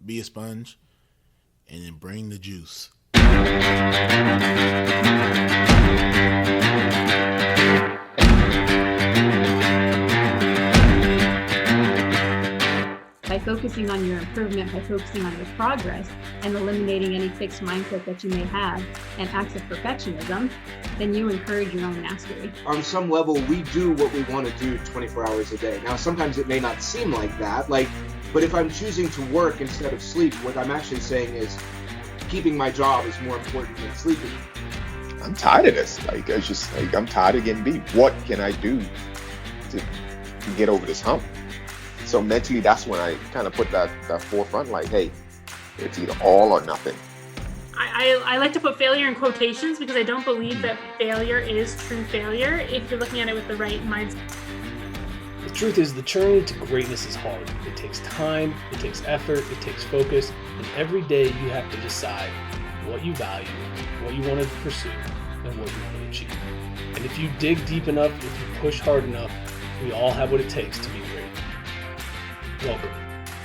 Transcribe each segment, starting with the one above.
be a sponge, and then bring the juice. By focusing on your improvement, by focusing on your progress, and eliminating any fixed mindset that you may have and acts of perfectionism, then you encourage your own mastery. On some level, we do what we want to do 24 hours a day. Now, sometimes it may not seem like that, but if I'm choosing to work instead of sleep, what I'm actually saying is keeping my job is more important than sleeping. I'm tired of this. I'm tired of getting beat. What can I do to get over this hump? So mentally, that's when I kind of put that forefront, like, hey, it's either all or nothing. I like to put failure in quotations because I don't believe that failure is true failure if you're looking at it with the right mindset. The truth is, the journey to greatness is hard. It takes time, it takes effort, it takes focus, and every day you have to decide what you value, what you want to pursue, and what you want to achieve. And if you dig deep enough, if you push hard enough, we all have what it takes to be great. Welcome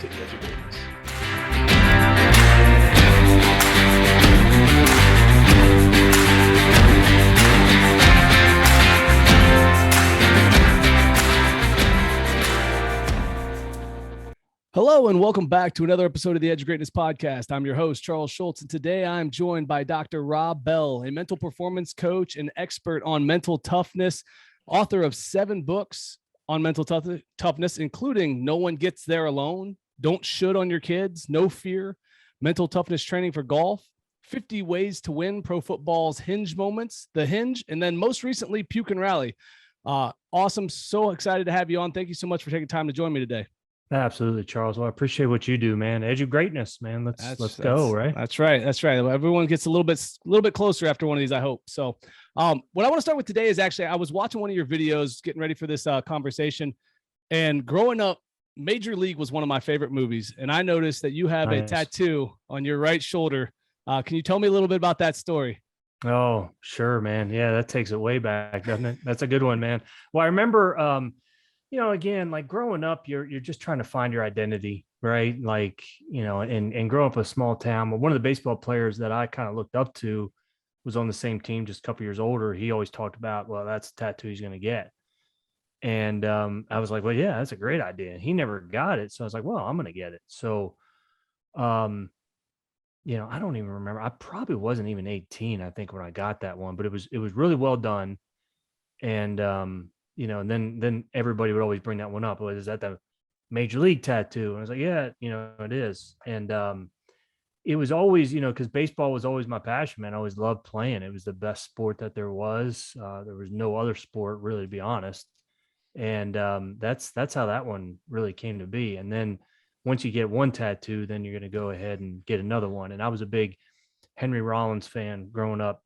to the Edge of Greatness. Hello and welcome back to another episode of the Edge of Greatness podcast. I'm your host, Charles Schultz, and today I'm joined by Dr. Rob Bell, a mental performance coach and expert on mental toughness, author of 7 books on mental toughness, including No One Gets There Alone, Don't Should on Your Kids, No Fear, Mental Toughness Training for Golf, 50 Ways to Win Pro Football's Hinge Moments, The Hinge, and then most recently, Puke and Rally. Awesome. So excited to have you on. Thank you so much for taking time to join me today. Absolutely, Charles. Well, I appreciate what you do, man. Edge of greatness, man. Let's go, right? That's right. Everyone gets a little bit closer after one of these, I hope. So what I want to start with today is actually, I was watching one of your videos, getting ready for this conversation, and growing up, Major League was one of my favorite movies. And I noticed that you have a tattoo on your right shoulder. Can you tell me a little bit about that story? Oh, sure, man. Yeah, that takes it way back, doesn't it? That's a good one, man. Well, I remember, again, like growing up, you're just trying to find your identity, right? Like, and growing up in a small town. One of the baseball players that I kind of looked up to was on the same team, just a couple years older. He always talked about, well, that's the tattoo he's going to get. And I was like, well, yeah, that's a great idea. He never got it. So I was like, well, I'm going to get it. So, I don't even remember. I probably wasn't even 18, I think, when I got that one, but it was really well done. And, and then everybody would always bring that one up. Is that the Major League tattoo? And I was like, yeah, it is. And it was always, because baseball was always my passion, man. I always loved playing. It was the best sport that there was. There was no other sport, really, to be honest. And that's how that one really came to be. And then once you get one tattoo, then you're going to go ahead and get another one. And I was a big Henry Rollins fan growing up.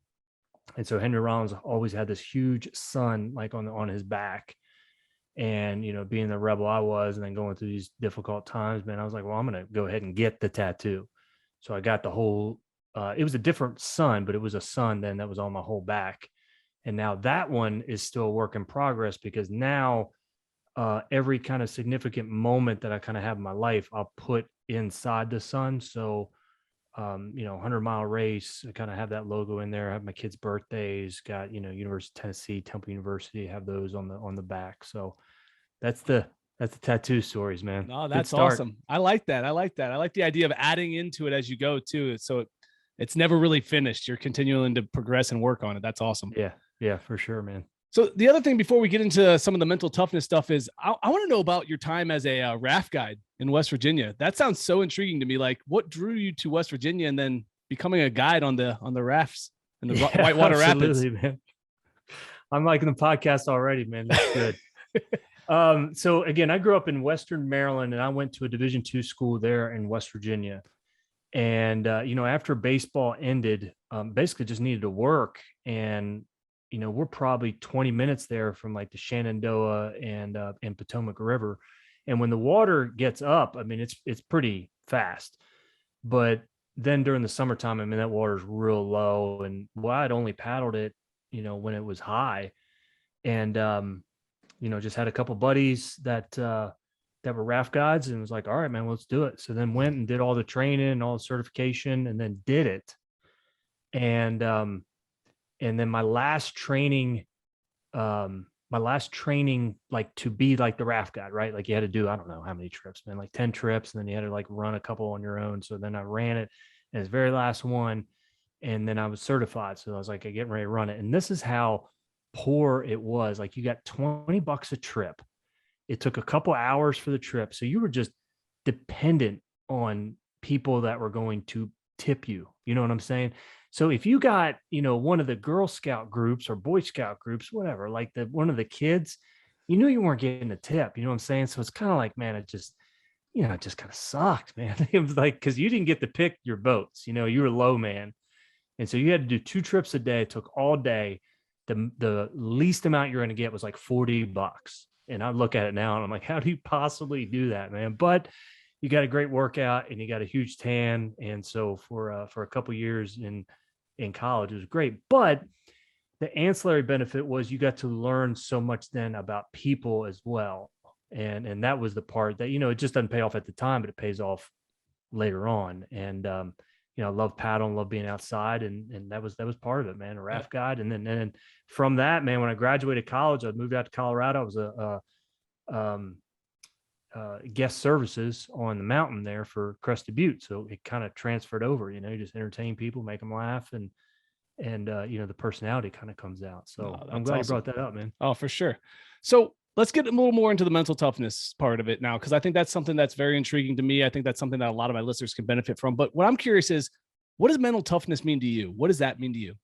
And so Henry Rollins always had this huge sun like on his back. And, being the rebel I was, and then going through these difficult times, man, I was like, well, I'm going to go ahead and get the tattoo. So I got the whole, it was a different sun, but it was a sun then that was on my whole back. And now that one is still a work in progress, because now every kind of significant moment that I kind of have in my life, I'll put inside the sun. So 100-mile race, I kind of have that logo in there. I have my kids' birthdays, got, University of Tennessee, Temple University, have those on the back. So that's the tattoo stories, man. Oh, that's awesome. I like that. I like the idea of adding into it as you go too. So it's never really finished. You're continuing to progress and work on it. That's awesome. Yeah, for sure, man. So the other thing before we get into some of the mental toughness stuff is I want to know about your time as a raft guide in West Virginia. That sounds so intriguing to me. Like, what drew you to West Virginia and then becoming a guide on the rafts and the whitewater rapids? Man. I'm liking the podcast already, man. That's good. So again, I grew up in Western Maryland, and I went to a Division II school there in West Virginia. And, after baseball ended, basically just needed to work. And, we're probably 20 minutes there from like the Shenandoah and Potomac River. And when the water gets up, I mean, it's pretty fast. But then during the summertime, I mean, that water's real low. And I'd only paddled it, when it was high. And, just had a couple buddies that that were raft guides, and was like, all right, man, let's do it. So then went and did all the training and all the certification, and then did it. And then my last training, like to be like the raft guide, right? Like you had to do, I don't know how many trips, man, like 10 trips. And then you had to like run a couple on your own. So then I ran it as very last one. And then I was certified. So I was like, getting ready to run it. And this is how poor it was. Like you got $20 a trip. It took a couple hours for the trip. So you were just dependent on people that were going to tip you. You know what I'm saying? So if you got, one of the Girl Scout groups or Boy Scout groups, whatever, like one of the kids, you knew you weren't getting a tip. You know what I'm saying? So it's kind of like, man, it just kind of sucked, man. It was like, because you didn't get to pick your boats. You were low, man. And so you had to do 2 trips a day. It took all day. The least amount you're going to get was like $40. And I look at it now and I'm like, how do you possibly do that, man? But you got a great workout and you got a huge tan. And so for a couple of years in college, it was great. But the ancillary benefit was you got to learn so much then about people as well. And that was the part that, it just doesn't pay off at the time, but it pays off later on. And, I love paddling, love being outside. And that was part of it, man, a raft guide. And then from that, man, when I graduated college, I moved out to Colorado. I was guest services on the mountain there for Crested Butte. So it kind of transferred over, you just entertain people, make them laugh. And the personality kind of comes out. So I'm glad you brought that up, man. Oh, for sure. So let's get a little more into the mental toughness part of it now, because I think that's something that's very intriguing to me. I think that's something that a lot of my listeners can benefit from. But what I'm curious is, what does mental toughness mean to you? What does that mean to you?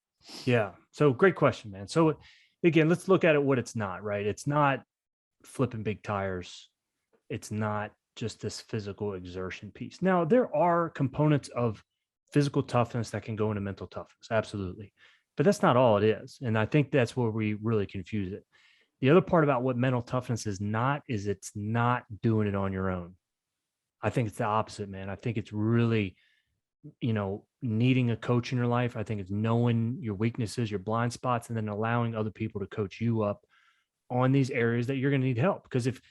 Yeah. So great question, man. So again, let's look at it what it's not, right? It's not flipping big tires. It's not just this physical exertion piece. Now, there are components of physical toughness that can go into mental toughness. Absolutely. But that's not all it is. And I think that's where we really confuse it. The other part about what mental toughness is it's not doing it on your own. I think it's the opposite, man. I think it's really, needing a coach in your life. I think it's knowing your weaknesses, your blind spots, and then allowing other people to coach you up on these areas that you're going to need help. Because if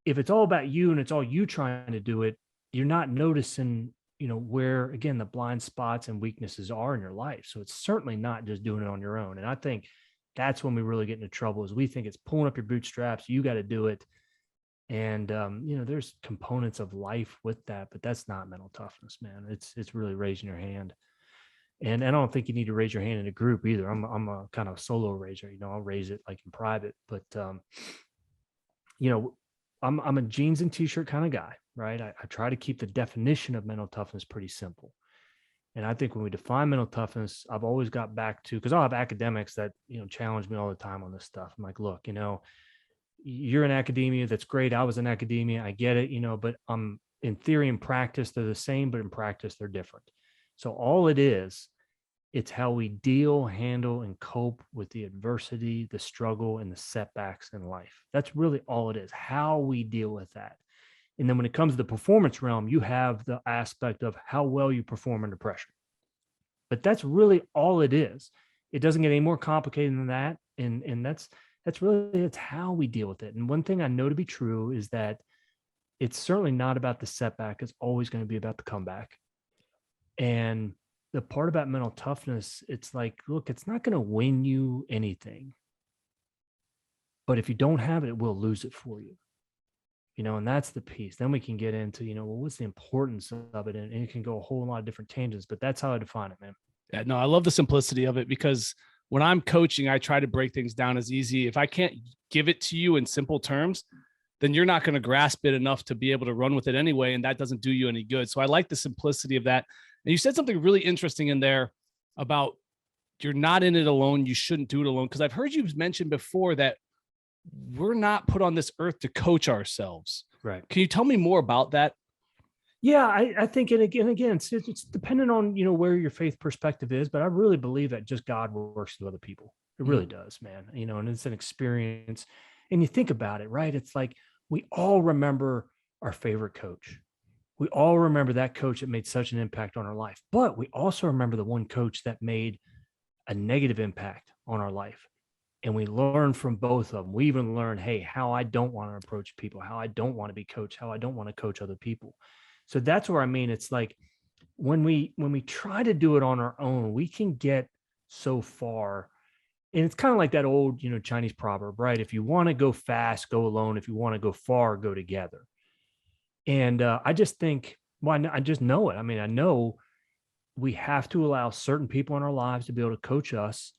it's all about you and it's all you trying to do it, you're not noticing, where, again, the blind spots and weaknesses are in your life. So it's certainly not just doing it on your own. And I think that's when we really get into trouble, is we think it's pulling up your bootstraps. You got to do it. And, there's components of life with that, but that's not mental toughness, man. It's really raising your hand. And I don't think you need to raise your hand in a group either. I'm a kind of solo raiser, I'll raise it like in private, but, I'm a jeans and t-shirt kind of guy, right? I try to keep the definition of mental toughness pretty simple. And I think when we define mental toughness, I've always got back to, because I'll have academics that, challenge me all the time on this stuff. I'm like, look, you're in academia. That's great. I was in academia. I get it, but in theory and practice, they're the same, but in practice, they're different. So all it is, it's how we deal, handle, and cope with the adversity, the struggle, and the setbacks in life. That's really all it is, how we deal with that. And then when it comes to the performance realm, you have the aspect of how well you perform under pressure. But that's really all it is. It doesn't get any more complicated than that. And that's really, it's how we deal with it. And one thing I know to be true is that it's certainly not about the setback. It's always going to be about the comeback. And the part about mental toughness, it's like, look, it's not going to win you anything. But if you don't have it, it will lose it for you. And that's the piece. Then we can get into, well, what's the importance of it? And it can go a whole lot of different tangents, but that's how I define it, man. Yeah, no, I love the simplicity of it, because when I'm coaching, I try to break things down as easy. If I can't give it to you in simple terms, then you're not going to grasp it enough to be able to run with it anyway. And that doesn't do you any good. So I like the simplicity of that. And you said something really interesting in there about you're not in it alone. You shouldn't do it alone. Because I've heard you mention before that we're not put on this earth to coach ourselves. Right. Can you tell me more about that? Yeah, I think, and again, it's dependent on, where your faith perspective is, but I really believe that just God works with other people. It really does, man. And it's an experience. And you think about it, right? It's like we all remember our favorite coach. We all remember that coach that made such an impact on our life, but we also remember the one coach that made a negative impact on our life. and we learn from both of them. We even learn, hey, how I don't want to approach people, how I don't want to be coached, how I don't want to coach other people. So that's where, I mean, it's like when we try to do it on our own, we can get so far. And it's kind of like that old, Chinese proverb, right? If you want to go fast, go alone. If you want to go far, go together. And I just think, well, I just know it. I mean, I know we have to allow certain people in our lives to be able to coach us.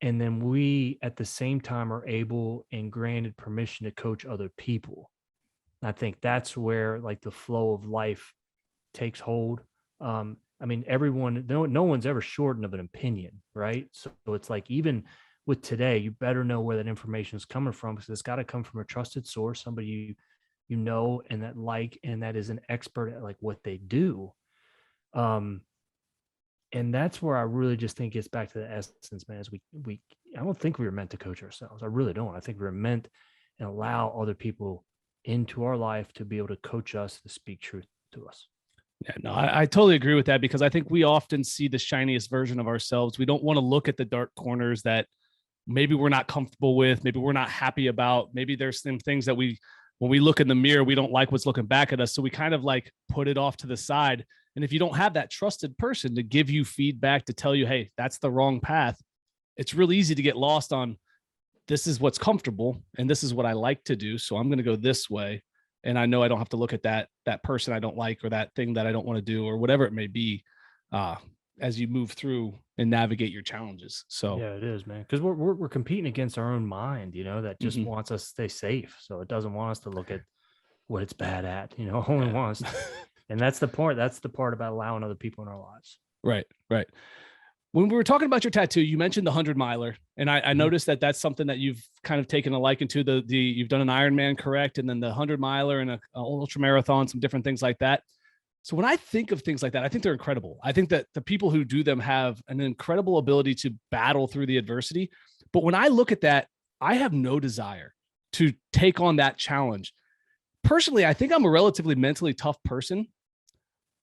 And then we, at the same time, are able and granted permission to coach other people. I think that's where like the flow of life takes hold. I mean, everyone, no one's ever short of an opinion, right? So it's like, even with today, you better know where that information is coming from, because it's got to come from a trusted source, somebody you know, and that is an expert at like what they do. And that's where I really just think it's back to the essence, man. Is I don't think we were meant to coach ourselves. I really don't. I think we were meant and allow other people into our life to be able to coach us, to speak truth to us. Yeah, no, I totally agree with that, because I think we often see the shiniest version of ourselves. We don't want to look at the dark corners that maybe we're not comfortable with, maybe we're not happy about. Maybe there's some things that when we look in the mirror, we don't like what's looking back at us. So we kind of like put it off to the side. And if you don't have that trusted person to give you feedback, to tell you, hey, that's the wrong path, it's really easy to get lost on, this is what's comfortable and this is what I like to do, so I'm going to go this way. And I know I don't have to look at that person I don't like, or that thing that I don't want to do, or whatever it may be, as you move through and navigate your challenges. So yeah, it is, man. Because we're competing against our own mind, that just wants us to stay safe. So it doesn't want us to look at what it's bad at, only wants. And that's the part. That's the part about allowing other people in our lives. Right. When we were talking about your tattoo, you mentioned the 100-miler, and I noticed that that's something that you've kind of taken a liking to. You've done an Ironman, correct, and then the 100-miler and a ultra marathon, some different things like that. So when I think of things like that, I think they're incredible. I think that the people who do them have an incredible ability to battle through the adversity. But when I look at that, I have no desire to take on that challenge. Personally, I think I'm a relatively mentally tough person,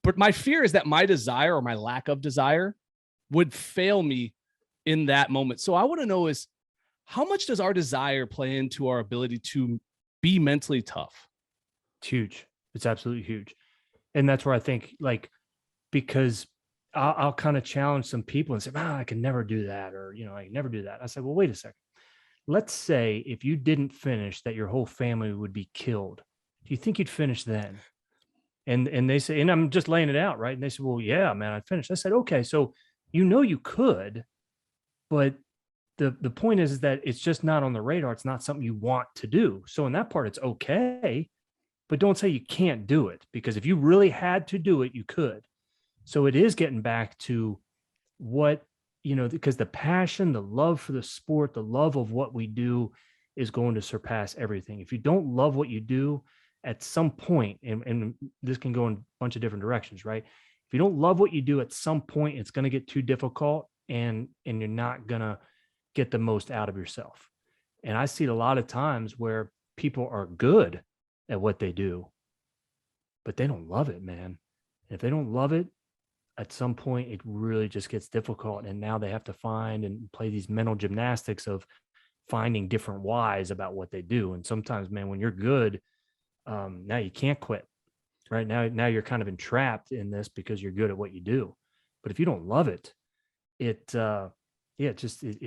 but my fear is that my desire, or my lack of desire, would fail me in that moment. So I want to know is, how much does our desire play into our ability to be mentally tough? It's huge. It's absolutely huge. And that's where I think, like, because I'll kind of challenge some people and say, I can never do that. Or, I can never do that. I said, well, wait a second. Let's say if you didn't finish, that your whole family would be killed. Do you think you'd finish then? And they say, and I'm just laying it out, right? And they said, well, yeah, man, I'd finish. I said, okay, so you could, but the point is that it's just not on the radar. It's not something you want to do. So in that part, it's okay, but don't say you can't do it, because if you really had to do it, you could. So it is getting back to what, because the passion, the love for the sport, the love of what we do is going to surpass everything. If you don't love what you do at some point, and this can go in a bunch of different directions, right? If you don't love what you do, at some point, it's going to get too difficult, and you're not going to get the most out of yourself. And I see it a lot of times where people are good at what they do, but they don't love it, man. And if they don't love it, at some point, it really just gets difficult. And now they have to find and play these mental gymnastics of finding different whys about what they do. And sometimes, man, when you're good, now you can't quit. Right now you're kind of entrapped in this because you're good at what you do. But if you don't love it, it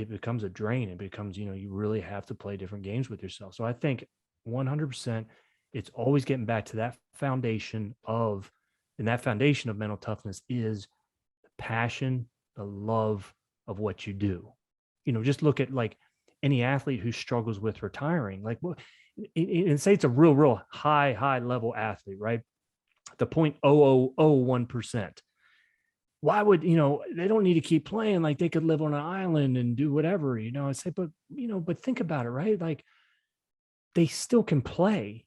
becomes a drain. It becomes, you really have to play different games with yourself. So I think 100%, it's always getting back to that foundation of mental toughness is the passion, the love of what you do. Just look at like any athlete who struggles with retiring, like, and say it's a real high level athlete, right? The 0.0001%. Why would, they don't need to keep playing, like they could live on an island and do whatever, I say, but think about it, right? Like they still can play,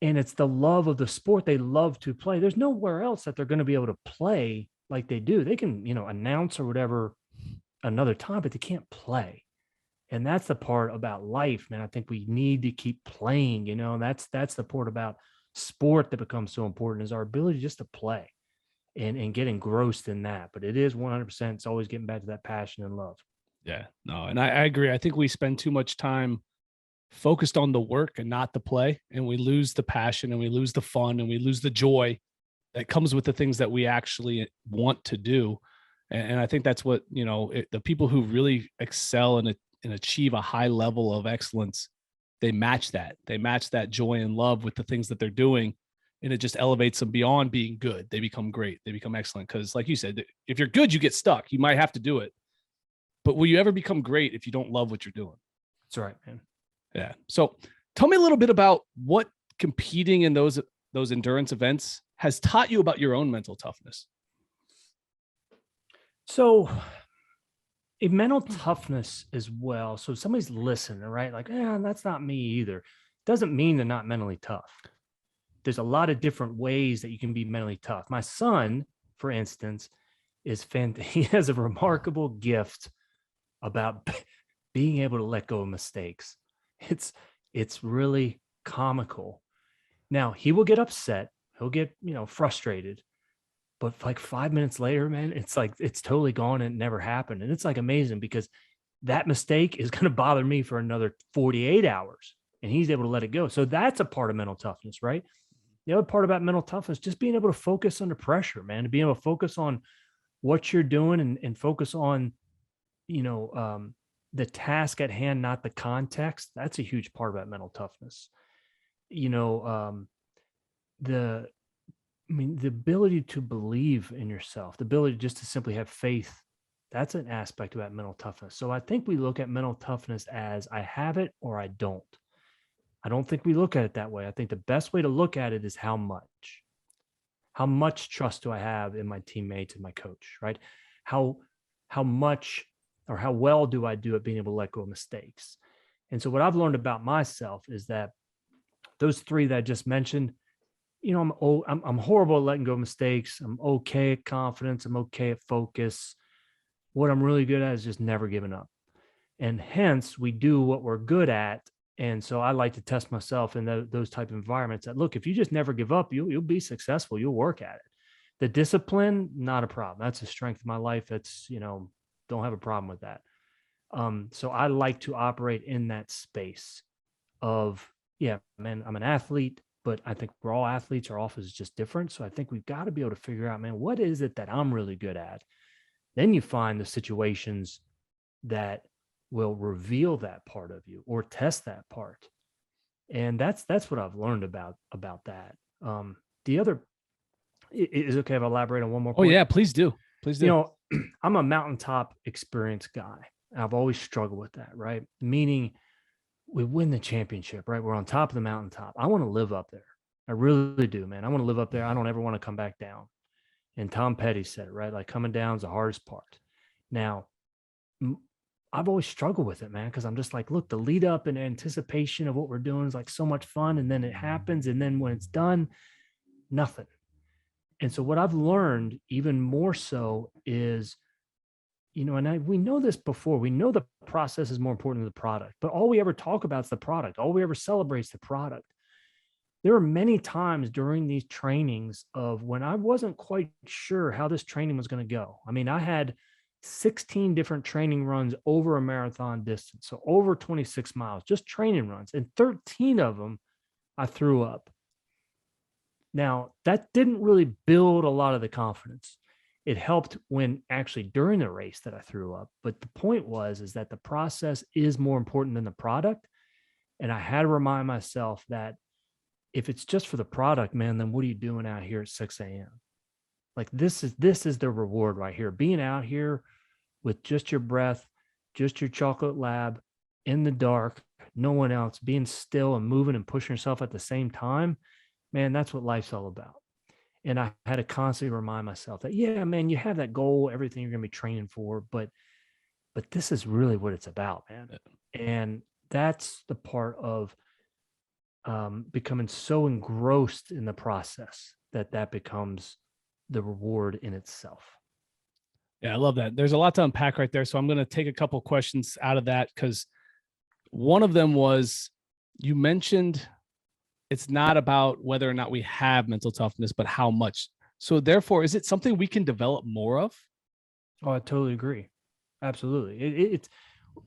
and it's the love of the sport. They love to play. There's nowhere else that they're going to be able to play like they do. They can, announce or whatever another time, but they can't play. And that's the part about life, man. I think we need to keep playing, and that's the part about sport that becomes so important, is our ability just to play and get engrossed in that. But it is 100%. It's always getting back to that passion and love. Yeah, no, and I agree. I think we spend too much time focused on the work and not the play, and we lose the passion and we lose the fun and we lose the joy that comes with the things that we actually want to do. And I think that's what, the people who really excel and achieve a high level of excellence, they match that joy and love with the things that they're doing. And it just elevates them beyond being good. They become great. They become excellent. Because like you said, if you're good, you get stuck. You might have to do it. But will you ever become great if you don't love what you're doing? That's right, man. Yeah. So tell me a little bit about what competing in those endurance events has taught you about your own mental toughness. So a mental toughness as well. So if somebody's listening, right? Like, that's not me either. Doesn't mean they're not mentally tough. There's a lot of different ways that you can be mentally tough. My son, for instance, he has a remarkable gift about being able to let go of mistakes. It's really comical. Now, he will get upset. He'll get, frustrated. But like 5 minutes later, man, it's like it's totally gone and it never happened. And it's like amazing because that mistake is going to bother me for another 48 hours and he's able to let it go. So that's a part of mental toughness, right? The other part about mental toughness, just being able to focus under pressure, man, to be able to focus on what you're doing and focus on, the task at hand, not the context. That's a huge part about mental toughness. The ability to believe in yourself, the ability just to simply have faith, that's an aspect about mental toughness. So I think we look at mental toughness as I have it or I don't. I don't think we look at it that way. I think the best way to look at it is how much trust do I have in my teammates and my coach, right? How much or how well do I do at being able to let go of mistakes? And so what I've learned about myself is that those three that I just mentioned, I'm horrible at letting go of mistakes. I'm okay at confidence. I'm okay at focus. What I'm really good at is just never giving up. And hence we do what we're good at. And so I like to test myself in those type of environments that, look, if you just never give up, you'll be successful. You'll work at it. The discipline, not a problem. That's a strength of my life. That's, don't have a problem with that. So I like to operate in that space of, yeah, man, I'm an athlete, but I think we're all athletes. Our office is just different. So I think we've got to be able to figure out, man, what is it that I'm really good at? Then you find the situations that will reveal that part of you or test that part. And that's what I've learned about that. The other, is it okay if I elaborate on one more point? Oh yeah, please do. Please do. I'm a mountaintop experience guy. I've always struggled with that, right? Meaning we win the championship, right? We're on top of the mountaintop. I want to live up there. I really do, man. I want to live up there. I don't ever want to come back down. And Tom Petty said it, right? Like coming down is the hardest part. Now, I've always struggled with it, man, because I'm just like, look, the lead up and anticipation of what we're doing is like so much fun. And then it happens. And then when it's done, nothing. And so what I've learned even more so is, we know this before, we know the process is more important than the product, but all we ever talk about is the product. All we ever celebrate is the product. There were many times during these trainings of when I wasn't quite sure how this training was going to go. I mean, I had 16 different training runs over a marathon distance. So over 26 miles, just training runs, and 13 of them, I threw up. Now, that didn't really build a lot of the confidence. It helped when actually during the race that I threw up. But the point is that the process is more important than the product. And I had to remind myself that if it's just for the product, man, then what are you doing out here at 6 a.m.? Like this is the reward right here. Being out here with just your breath, just your chocolate lab in the dark, no one else, being still and moving and pushing yourself at the same time. Man, that's what life's all about. And I had to constantly remind myself that, yeah, man, you have that goal, everything you're going to be training for, but this is really what it's about, man. And that's the part of becoming so engrossed in the process that becomes the reward in itself. Yeah, I love that. There's a lot to unpack right there. So I'm going to take a couple questions out of that, because one of them was, you mentioned it's not about whether or not we have mental toughness, but how much. So therefore, is it something we can develop more of? Oh, I totally agree. Absolutely. It's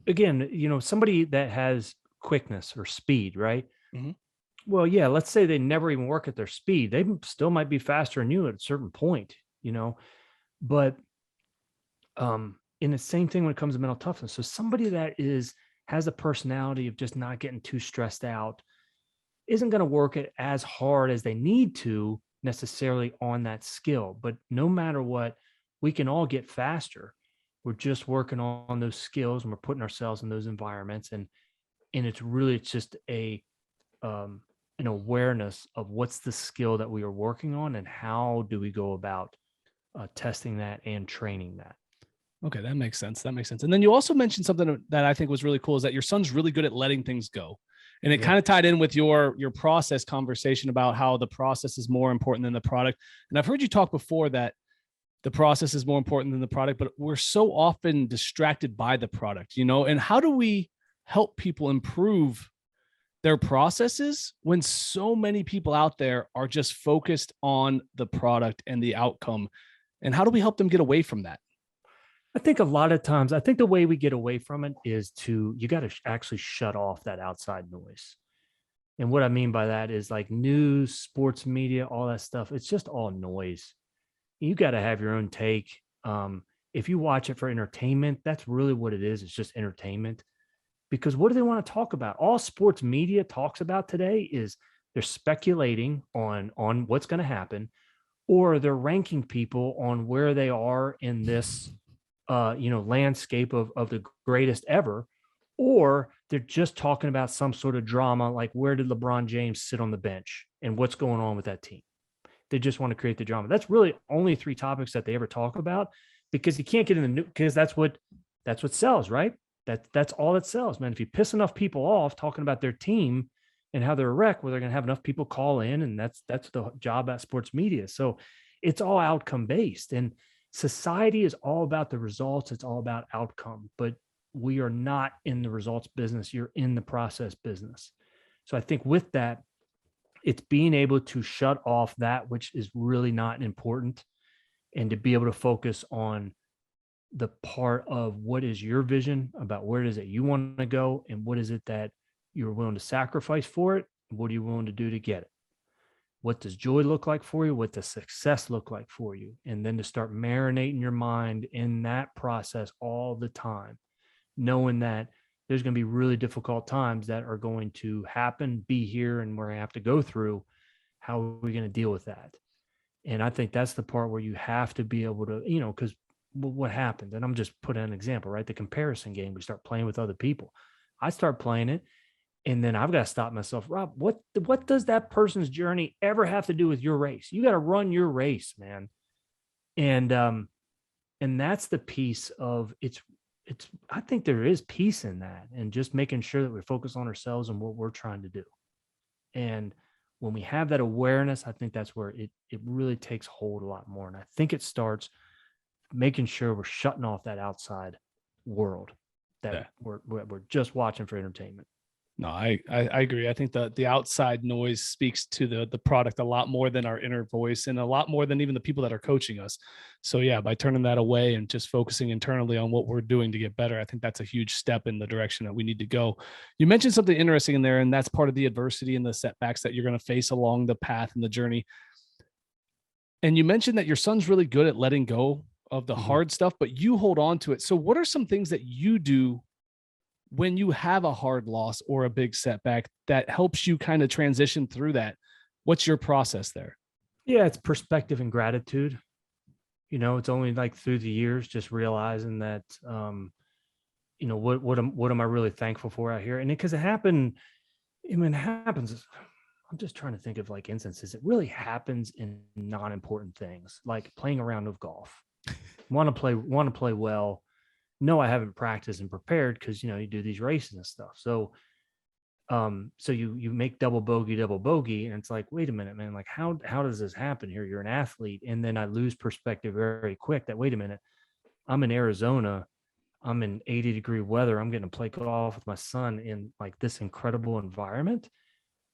again, somebody that has quickness or speed, right? Mhm. Well, yeah, let's say they never even work at their speed. They still might be faster than you at a certain point, but in the same thing when it comes to mental toughness. So somebody that has a personality of just not getting too stressed out isn't going to work it as hard as they need to necessarily on that skill. But no matter what, we can all get faster. We're just working on those skills and we're putting ourselves in those environments. And it's just an awareness of what's the skill that we are working on and how do we go about testing that and training that. Okay, that makes sense. That makes sense. And then you also mentioned something that I think was really cool is that your son's really good at letting things go. And it kind of tied in with your process conversation about how the process is more important than the product. And I've heard you talk before that the process is more important than the product, but we're so often distracted by the product, and how do we help people improve their processes when so many people out there are just focused on the product and the outcome? And how do we help them get away from that? I think a lot of times, the way we get away from it is you got to actually shut off that outside noise. And what I mean by that is like news, sports media, all that stuff. It's just all noise. You got to have your own take. If you watch it for entertainment, that's really what it is. It's just entertainment. Because what do they want to talk about? All sports media talks about today is they're speculating on what's going to happen, or they're ranking people on where they are in this landscape of the greatest ever, or they're just talking about some sort of drama, like where did LeBron James sit on the bench and what's going on with that team. They just want to create the drama. That's really only 3 topics that they ever talk about, because you can't get in the new, because that's what sells, right? That's all that sells, man. If you piss enough people off talking about their team and how they're a wreck, well, they're going to have enough people call in, and that's the job at sports media. So it's all outcome based, and society is all about the results. It's all about outcome, but we are not in the results business. You're in the process business. So I think with that, it's being able to shut off that which is really not important, and to be able to focus on the part of what is your vision about where it is that you want to go, and what is it that you're willing to sacrifice for it. What are you willing to do to get it? What does joy look like for you? What does success look like for you? And then to start marinating your mind in that process all the time, knowing that there's going to be really difficult times that are going to happen, be here, and we're going to have to go through. How are we going to deal with that? And I think that's the part where you have to be able to, because what happens, and I'm just putting an example, right? The comparison game, we start playing with other people. I start playing it, and then I've got to stop myself. Rob, what does that person's journey ever have to do with your race? You got to run your race, man. And that's the piece of it's, I think there is peace in that, and just making sure that we focus on ourselves and what we're trying to do. And when we have that awareness, I think that's where it really takes hold a lot more. And I think it starts making sure we're shutting off that outside world that we're just watching for entertainment. No, I agree. I think the outside noise speaks to the product a lot more than our inner voice, and a lot more than even the people that are coaching us. So yeah, by turning that away and just focusing internally on what we're doing to get better, I think that's a huge step in the direction that we need to go. You mentioned something interesting in there, and that's part of the adversity and the setbacks that you're going to face along the path and the journey. And you mentioned that your son's really good at letting go of the hard stuff, but you hold on to it. So what are some things that you do when you have a hard loss or a big setback that helps you kind of transition through that? What's your process there? Yeah, it's perspective and gratitude. It's only like through the years, just realizing that, what am I really thankful for out here? And because it happened, it happens. I'm just trying to think of like instances. It really happens in non-important things, like playing a round of golf. Want to play well. No, I haven't practiced and prepared because, you do these races and stuff. So you make double bogey, and it's like, wait a minute, man, like how does this happen here? You're an athlete. And then I lose perspective very quick that, wait a minute, I'm in Arizona. I'm in 80-degree weather. I'm getting to play golf with my son in like this incredible environment.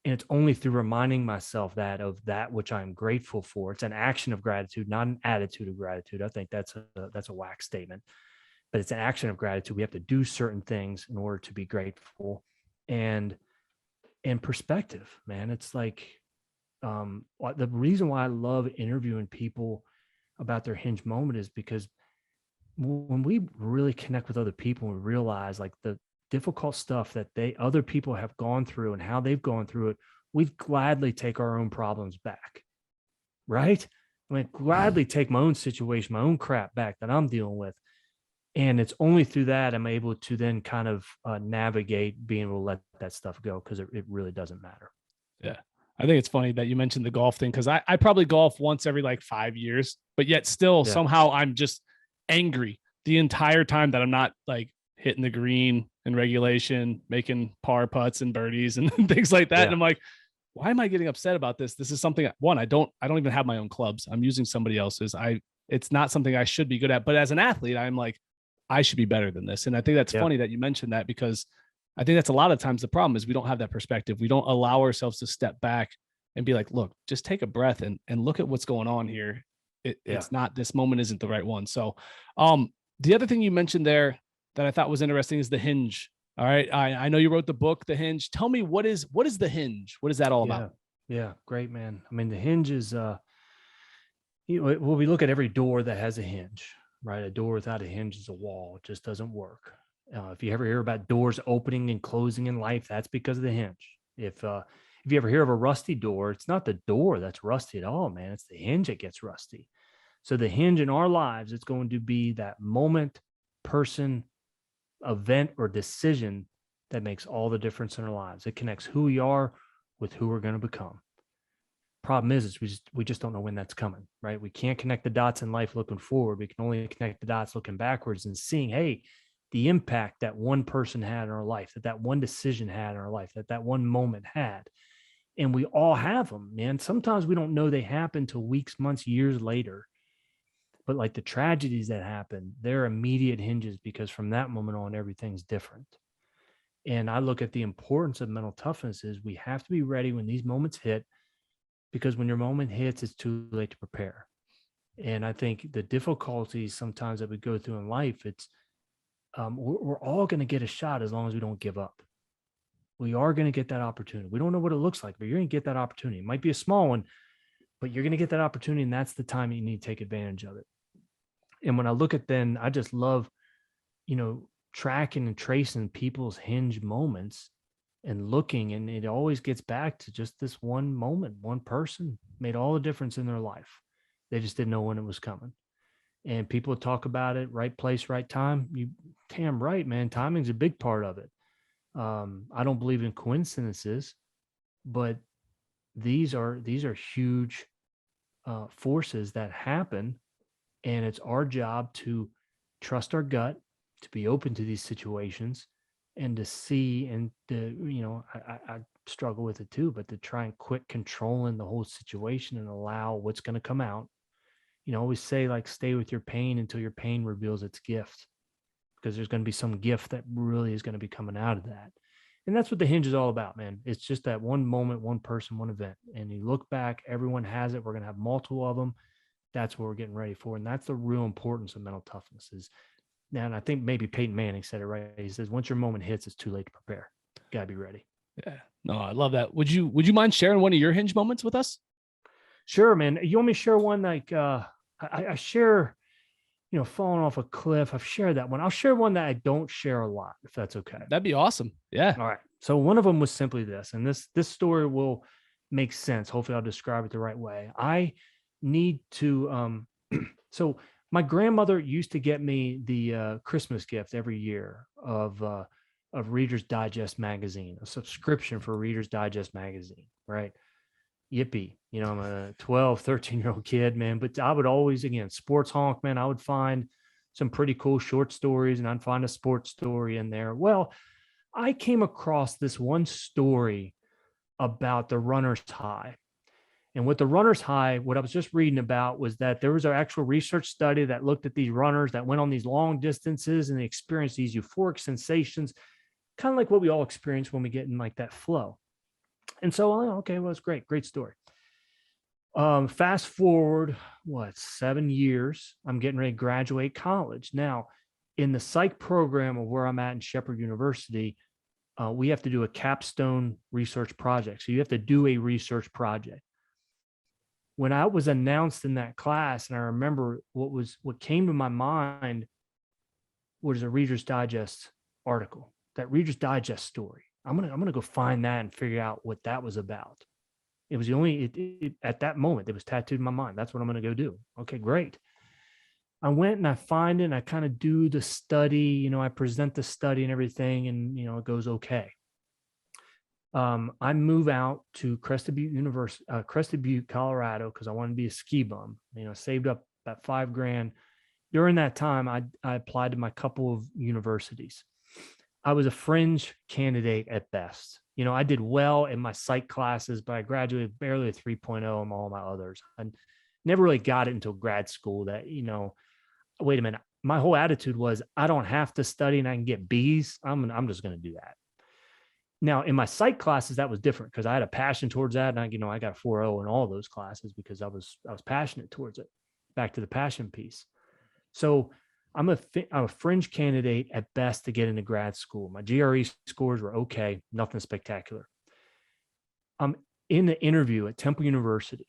And it's only through reminding myself of that which I'm grateful for. It's an action of gratitude, not an attitude of gratitude. I think that's a whack statement. but it's an action of gratitude. We have to do certain things in order to be grateful. And perspective, man, it's like, the reason why I love interviewing people about their hinge moment is because when we really connect with other people and realize like the difficult stuff that other people have gone through and how they've gone through it, we'd gladly take our own problems back. Right? I mean, gladly take my own situation, my own crap back that I'm dealing with. And it's only through that I'm able to then kind of navigate being able to let that stuff go, because it really doesn't matter. Yeah. I think it's funny that you mentioned the golf thing, because I probably golf once every like 5 years, but yet still somehow I'm just angry the entire time that I'm not like hitting the green in regulation, making par putts and birdies and things like that. Yeah. And I'm like, why am I getting upset about this? This is something, one, I don't even have my own clubs. I'm using somebody else's. It's not something I should be good at, but as an athlete, I'm like, I should be better than this. And I think that's funny that you mentioned that, because I think that's a lot of times the problem is we don't have that perspective. We don't allow ourselves to step back and be like, look, just take a breath and look at what's going on here. It's not, this moment isn't the right one. So the other thing you mentioned there that I thought was interesting is the hinge. All right. I know you wrote the book, The Hinge. Tell me, what is the hinge? What is that all about? Yeah. Great, man. I mean, the hinge is, we look at every door that has a hinge, right? A door without a hinge is a wall. It just doesn't work. If you ever hear about doors opening and closing in life, that's because of the hinge. If you ever hear of a rusty door, it's not the door that's rusty at all, man. It's the hinge that gets rusty. So the hinge in our lives, it's going to be that moment, person, event, or decision that makes all the difference in our lives. It connects who we are with who we're going to become. Problem is we just don't know when that's coming, right? We can't connect the dots in life looking forward. We can only connect the dots looking backwards and seeing, hey, the impact that one person had in our life, that one decision had in our life, that one moment had. And we all have them, man. Sometimes we don't know they happen till weeks, months, years later. But like the tragedies that happen, they're immediate hinges, because from that moment on, everything's different. And I look at the importance of mental toughness is we have to be ready when these moments hit, because when your moment hits, it's too late to prepare. And I think the difficulties sometimes that we go through in life, it's we're all going to get a shot as long as we don't give up. We are going to get that opportunity. We don't know what it looks like, but you're going to get that opportunity. It might be a small one, but you're going to get that opportunity, and that's the time you need to take advantage of it. And when I look at then, I just love, tracking and tracing people's hinge moments and looking, and it always gets back to just this one moment. One person made all the difference in their life. They just didn't know when it was coming. And people talk about it, right place, right time. You damn right, man. Timing's a big part of it. I don't believe in coincidences, but these are huge forces that happen, and it's our job to trust our gut, to be open to these situations, and to see, and I struggle with it too, but to try and quit controlling the whole situation and allow what's going to come out. Always say, like, stay with your pain until your pain reveals its gift, because there's going to be some gift that really is going to be coming out of that. And that's what the hinge is all about, man. It's just that one moment, one person, one event. And you look back, everyone has it. We're going to have multiple of them. That's what we're getting ready for. And that's the real importance of mental toughness is now. And I think maybe Peyton Manning said it right. He says, once your moment hits, it's too late to prepare. Got to be ready. Yeah. No, I love that. Would you mind sharing one of your hinge moments with us? Sure, man. You want me to share one? Like, I share, falling off a cliff. I've shared that one. I'll share one that I don't share a lot, if that's okay. That'd be awesome. Yeah. All right. So one of them was simply this, and this story will make sense. Hopefully I'll describe it the right way. I need to, so my grandmother used to get me the Christmas gift every year of Reader's Digest magazine, a subscription for Reader's Digest magazine, right? Yippee. I'm a 12, 13-year-old kid, man. But I would always, again, sports honk, man. I would find some pretty cool short stories, and I'd find a sports story in there. Well, I came across this one story about the runner's high. And with the runner's high, what I was just reading about was that there was an actual research study that looked at these runners that went on these long distances, and they experienced these euphoric sensations, kind of like what we all experience when we get in like that flow. And so, okay, well, it's great story. Fast forward, 7 years, I'm getting ready to graduate college. Now, in the psych program of where I'm at in Shepherd University, we have to do a capstone research project. So you have to do a research project. When I was announced in that class, and I remember what came to my mind was a Reader's Digest article, that Reader's Digest story. I'm gonna go find that and figure out what that was about. It was the only at that moment it was tattooed in my mind. That's what I'm gonna go do. Okay, great. I went and I find it and I kind of do the study, I present the study and everything, and it goes okay. I move out to Crested Butte, Colorado, because I wanted to be a ski bum. Saved up about $5,000. During that time, I applied to my couple of universities. I was a fringe candidate at best. I did well in my psych classes, but I graduated barely a 3.0 in all my others. I never really got it until grad school that, wait a minute. My whole attitude was I don't have to study and I can get B's. I'm just going to do that. Now, in my psych classes, that was different because I had a passion towards that. And I got 4.0 in all those classes because I was passionate towards it. Back to the passion piece. So I'm a fringe candidate at best to get into grad school. My GRE scores were okay, nothing spectacular. I'm in the interview at Temple University.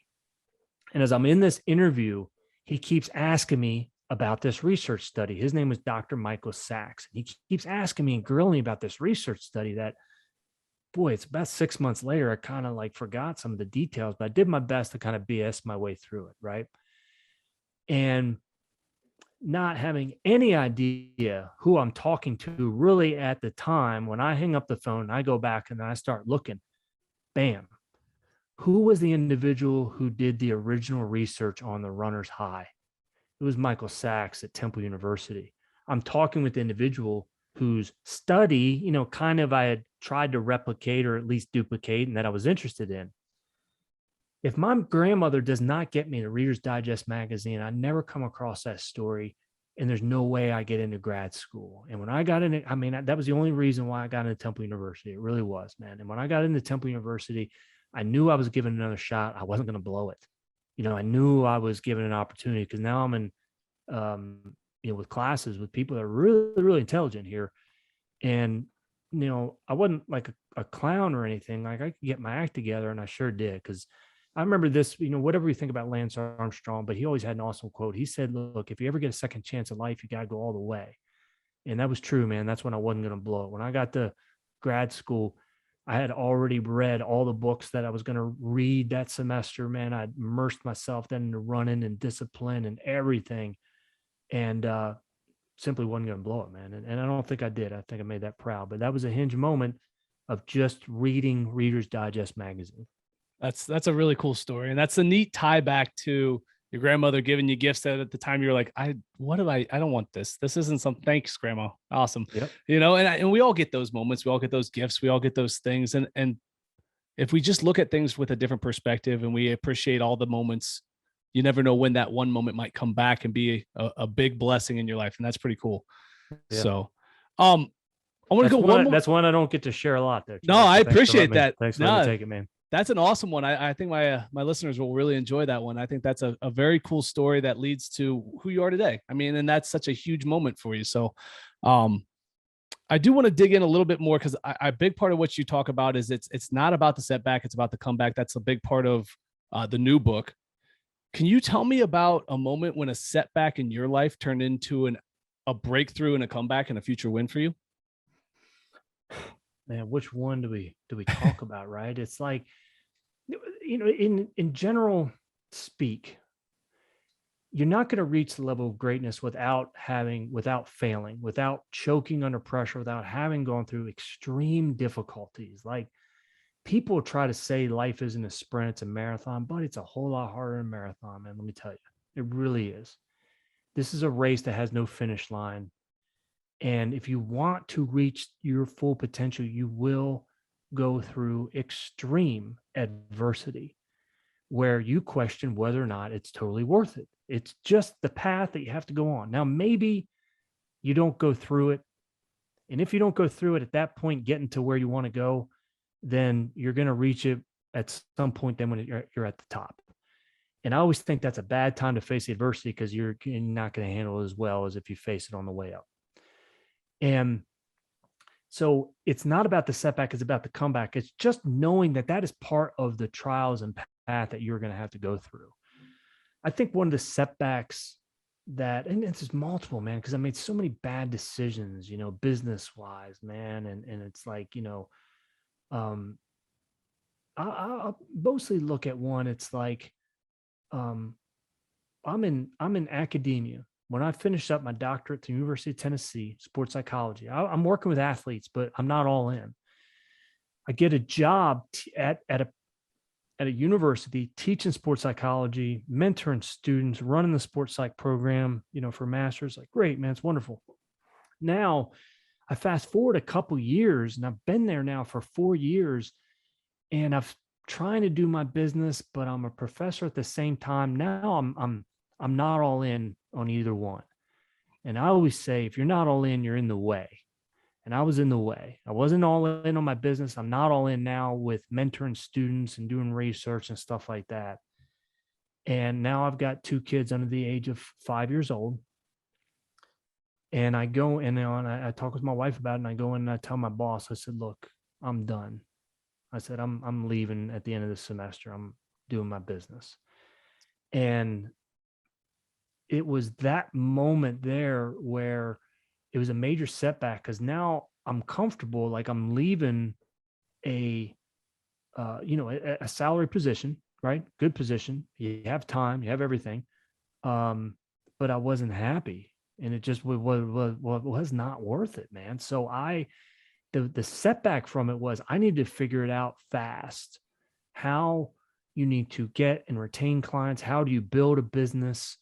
And as I'm in this interview, he keeps asking me about this research study. His name was Dr. Michael Sachs. He keeps asking me and grilling me about this research study that, boy, it's about 6 months later, I kind of forgot some of the details, but I did my best to kind of BS my way through it, right? And not having any idea who I'm talking to really at the time, when I hang up the phone, I go back and I start looking, bam, who was the individual who did the original research on the runner's high? It was Michael Sachs at Temple University. I'm talking with the individual whose study, kind of I had tried to replicate or at least duplicate and that I was interested in. If my grandmother does not get me the Reader's Digest magazine, I never come across that story, and there's no way I get into grad school. And when I got in it, that was the only reason why I got into Temple University. It really was, man. And when I got into Temple University, I knew I was given another shot. I wasn't going to blow it. I knew I was given an opportunity because now I'm in, with classes with people that are really, really intelligent here. And, I wasn't like a clown or anything. I could get my act together, and I sure did. Because I remember this, whatever you think about Lance Armstrong, but he always had an awesome quote. He said, look, if you ever get a second chance at life, you got to go all the way. And that was true, man. That's when I wasn't going to blow it. When I got to grad school, I had already read all the books that I was going to read that semester, man. I'd immersed myself then into running and discipline and everything. And simply wasn't going to blow it, man. And I don't think I did. I think I made that proud. But that was a hinge moment of just reading Reader's Digest magazine. That's a really cool story. And that's a neat tie back to your grandmother giving you gifts that at the time you were like, I don't want this. This isn't something. Thanks, Grandma. Awesome. Yep. And we all get those moments. We all get those gifts. We all get those things. And if we just look at things with a different perspective and we appreciate all the moments, you never know when that one moment might come back and be a big blessing in your life. And that's pretty cool. Yeah. So, I want to go one more. That's one I don't get to share a lot there. No, I appreciate that. Thanks for letting me take it, man. That's an awesome one. I think my listeners will really enjoy that one. I think that's a very cool story that leads to who you are today. And that's such a huge moment for you. So I do want to dig in a little bit more because a big part of what you talk about is it's not about the setback. It's about the comeback. That's a big part of the new book. Can you tell me about a moment when a setback in your life turned into a breakthrough and a comeback and a future win for you? Man, which one do we talk about, right? It's like, in general speak, you're not going to reach the level of greatness without failing, without choking under pressure, without having gone through extreme difficulties. Like, people try to say life isn't a sprint, it's a marathon, but it's a whole lot harder than a marathon, man. Let me tell you, it really is. This is a race that has no finish line. And if you want to reach your full potential, you will go through extreme adversity where you question whether or not it's totally worth it. It's just the path that you have to go on. Now, maybe you don't go through it. And if you don't go through it at that point, getting to where you want to go, then you're going to reach it at some point then when you're at the top. And I always think that's a bad time to face the adversity because you're not going to handle it as well as if you face it on the way up. And so it's not about the setback, it's about the comeback. It's just knowing that that is part of the trials and path that you're going to have to go through. I think one of the setbacks that, and it's just multiple, man, because I made so many bad decisions, you know, business wise, man. And it's like, you know, I'll mostly look at one. It's like, I'm in academia. When I finished up my doctorate at the University of Tennessee, sports psychology, I'm working with athletes, but I'm not all in. I get a job at a university teaching sports psychology, mentoring students, running the sports psych program, you know, for masters. Like, great, man, it's wonderful. Now I fast forward a couple years, and I've been there now for 4 years, and I've trying to do my business, but I'm a professor at the same time. Now I'm not all in on either one. And I always say, if you're not all in, you're in the way. And I was in the way. I wasn't all in on my business. I'm not all in now with mentoring students and doing research and stuff like that. And now I've got 2 kids under the age of 5 years old. And I go and I talk with my wife about it, and I go in and I tell my boss, I said, look, I'm done. I said, I'm leaving at the end of the semester. I'm doing my business. And it was that moment there where it was a major setback, because now I'm comfortable. Like, I'm leaving a salary position, right? Good position. You have time, you have everything. But I wasn't happy, and it just was not worth it, man. So the setback from it was I needed to figure it out fast. How you need to get and retain clients. How do you build a business?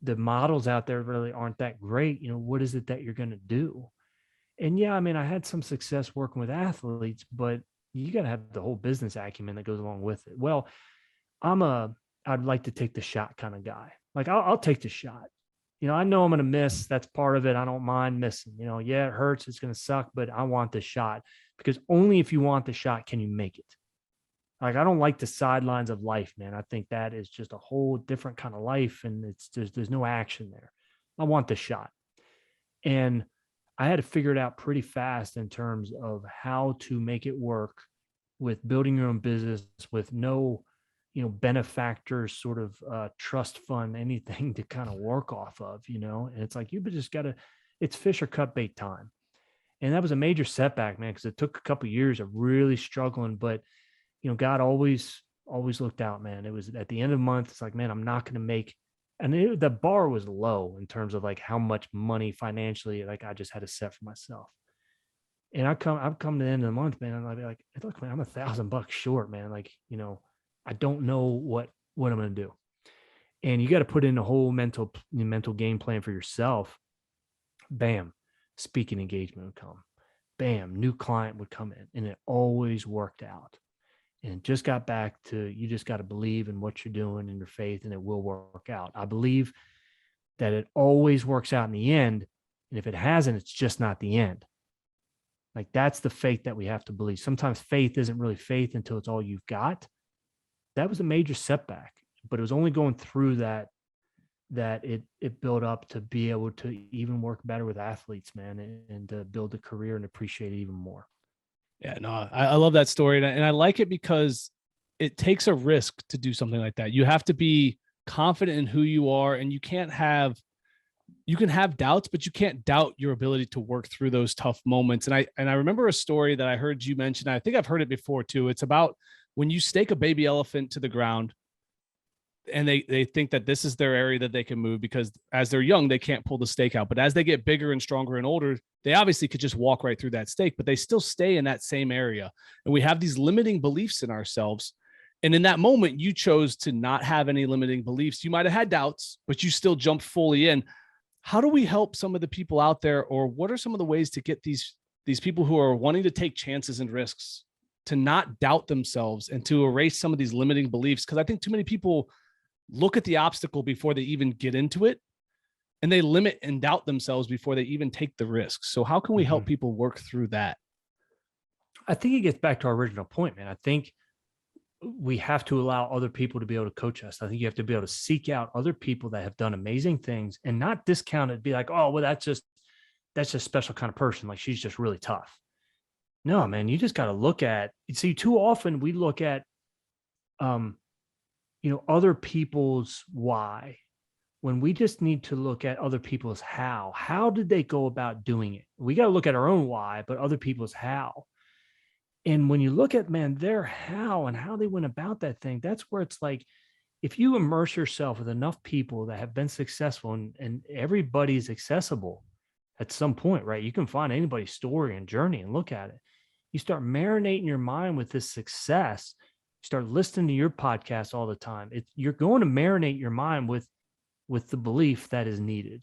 The models out there really aren't that great. You know, what is it that you're going to do? And yeah, I mean, I had some success working with athletes, but you got to have the whole business acumen that goes along with it. Well, I'd like to take the shot kind of guy. Like, I'll take the shot. You know, I know I'm going to miss. That's part of it. I don't mind missing. You know, yeah, it hurts. It's going to suck, but I want the shot, because only if you want the shot can you make it. Like, I don't like the sidelines of life, man. I think that is just a whole different kind of life, and there's no action there. I want the shot. And I had to figure it out pretty fast in terms of how to make it work with building your own business with no, you know, benefactors, sort of trust fund, anything to kind of work off of, you know. And it's like, you just got to, it's fish or cut bait time. And that was a major setback, man, because it took a couple of years of really struggling, but you know, God always looked out, man. It was at the end of the month. It's like, man, I'm not going to make, and the bar was low in terms of like how much money financially, like I just had to set for myself. And I've come to the end of the month, man. And I'll be like, look, man, I'm $1,000 short, man. Like, you know, I don't know what I'm going to do. And you got to put in a whole mental game plan for yourself. Bam, speaking engagement would come. Bam, new client would come in, and it always worked out. And just got back to, you just got to believe in what you're doing and your faith, and it will work out. I believe that it always works out in the end. And if it hasn't, it's just not the end. Like, that's the faith that we have to believe. Sometimes faith isn't really faith until it's all you've got. That was a major setback, but it was only going through that it built up to be able to even work better with athletes, man, and to build a career and appreciate it even more. Yeah, no, I love that story. And I like it because it takes a risk to do something like that. You have to be confident in who you are, and you can have doubts, but you can't doubt your ability to work through those tough moments. And I remember a story that I heard you mention. I think I've heard it before too. It's about when you stake a baby elephant to the ground, and they think that this is their area that they can move, because as they're young, they can't pull the stake out. But as they get bigger and stronger and older, they obviously could just walk right through that stake, but they still stay in that same area. And we have these limiting beliefs in ourselves. And in that moment, you chose to not have any limiting beliefs. You might've had doubts, but you still jumped fully in. How do we help some of the people out there, or what are some of the ways to get these people who are wanting to take chances and risks to not doubt themselves and to erase some of these limiting beliefs? Because I think too many people look at the obstacle before they even get into it, and they limit and doubt themselves before they even take the risk. So how can we help people work through that? I think it gets back to our original point, man. I think we have to allow other people to be able to coach us. I think you have to be able to seek out other people that have done amazing things and not discount it, be like, oh, well, that's just that's a special kind of person. Like she's just really tough. No, man, you just got to look at, see, too often we look at, other people's why, when we just need to look at other people's how did they go about doing it? We got to look at our own why, but other people's how. And when you look at, man, their how and how they went about that thing, that's where it's like, if you immerse yourself with enough people that have been successful, and everybody's accessible at some point, right? You can find anybody's story and journey and look at it. You start marinating your mind with this success. You start listening to your podcast all the time. You're going to marinate your mind with the belief that is needed.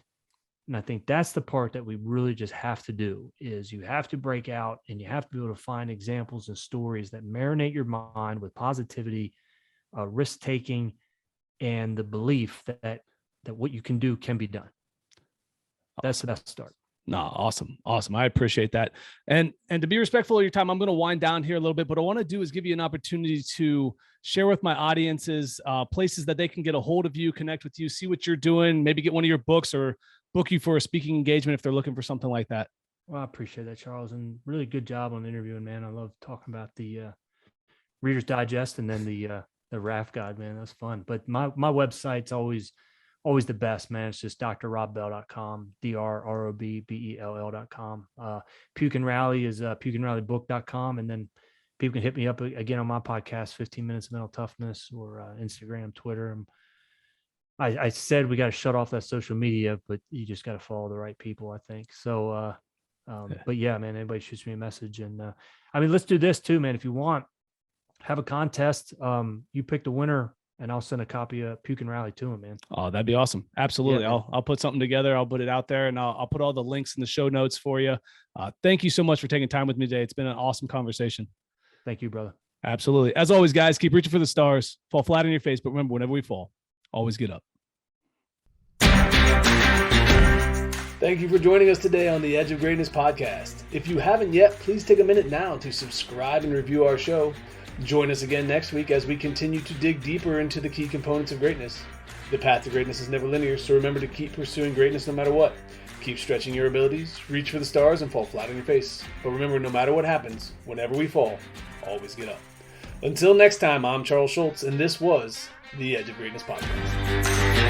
And I think that's the part that we really just have to do, is you have to break out and you have to be able to find examples and stories that marinate your mind with positivity, risk taking, and the belief that what you can do can be done. That's the best start. No, awesome. I appreciate that. And to be respectful of your time, I'm going to wind down here a little bit. What I want to do is give you an opportunity to share with my audiences places that they can get a hold of you, connect with you, see what you're doing, maybe get one of your books or book you for a speaking engagement if they're looking for something like that. Well, I appreciate that, Charles, and really good job on the interviewing, man. I love talking about the Reader's Digest and then the Raft Guide, man. That's fun. But my website's always the best, man. It's just drrobbell.com, DRROBBELL.com. Puke and Rally is pukeandrallybook.com. And then people can hit me up again on my podcast, 15 Minutes of Mental Toughness, or Instagram, Twitter. I said we got to shut off that social media, but you just got to follow the right people, I think. So, but yeah, man, anybody shoots me a message. And let's do this too, man. If you want, have a contest. You pick the winner, and I'll send a copy of Puke and Rally to him, man. Oh, that'd be awesome. Absolutely. Yeah, I'll put something together. I'll put it out there, and I'll put all the links in the show notes for you. Thank you so much for taking time with me today. It's been an awesome conversation. Thank you, brother. Absolutely. As always, guys, keep reaching for the stars, fall flat on your face. But remember, whenever we fall, always get up. Thank you for joining us today on the Edge of Greatness podcast. If you haven't yet, please take a minute now to subscribe and review our show. Join us again next week as we continue to dig deeper into the key components of greatness. The path to greatness is never linear, so remember to keep pursuing greatness no matter what. Keep stretching your abilities, reach for the stars, and fall flat on your face. But remember, no matter what happens, whenever we fall, always get up. Until next time, I'm Charles Schultz, and this was the Edge of Greatness podcast.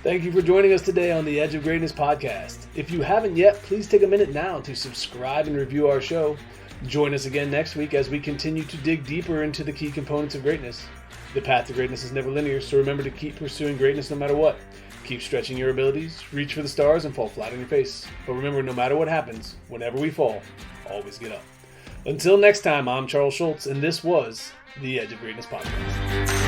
Thank you for joining us today on the Edge of Greatness podcast. If you haven't yet, please take a minute now to subscribe and review our show. Join us again next week as we continue to dig deeper into the key components of greatness. The path to greatness is never linear, so remember to keep pursuing greatness no matter what. Keep stretching your abilities, reach for the stars, and fall flat on your face. But remember, no matter what happens, whenever we fall, always get up. Until next time, I'm Charles Schultz, and this was the Edge of Greatness podcast.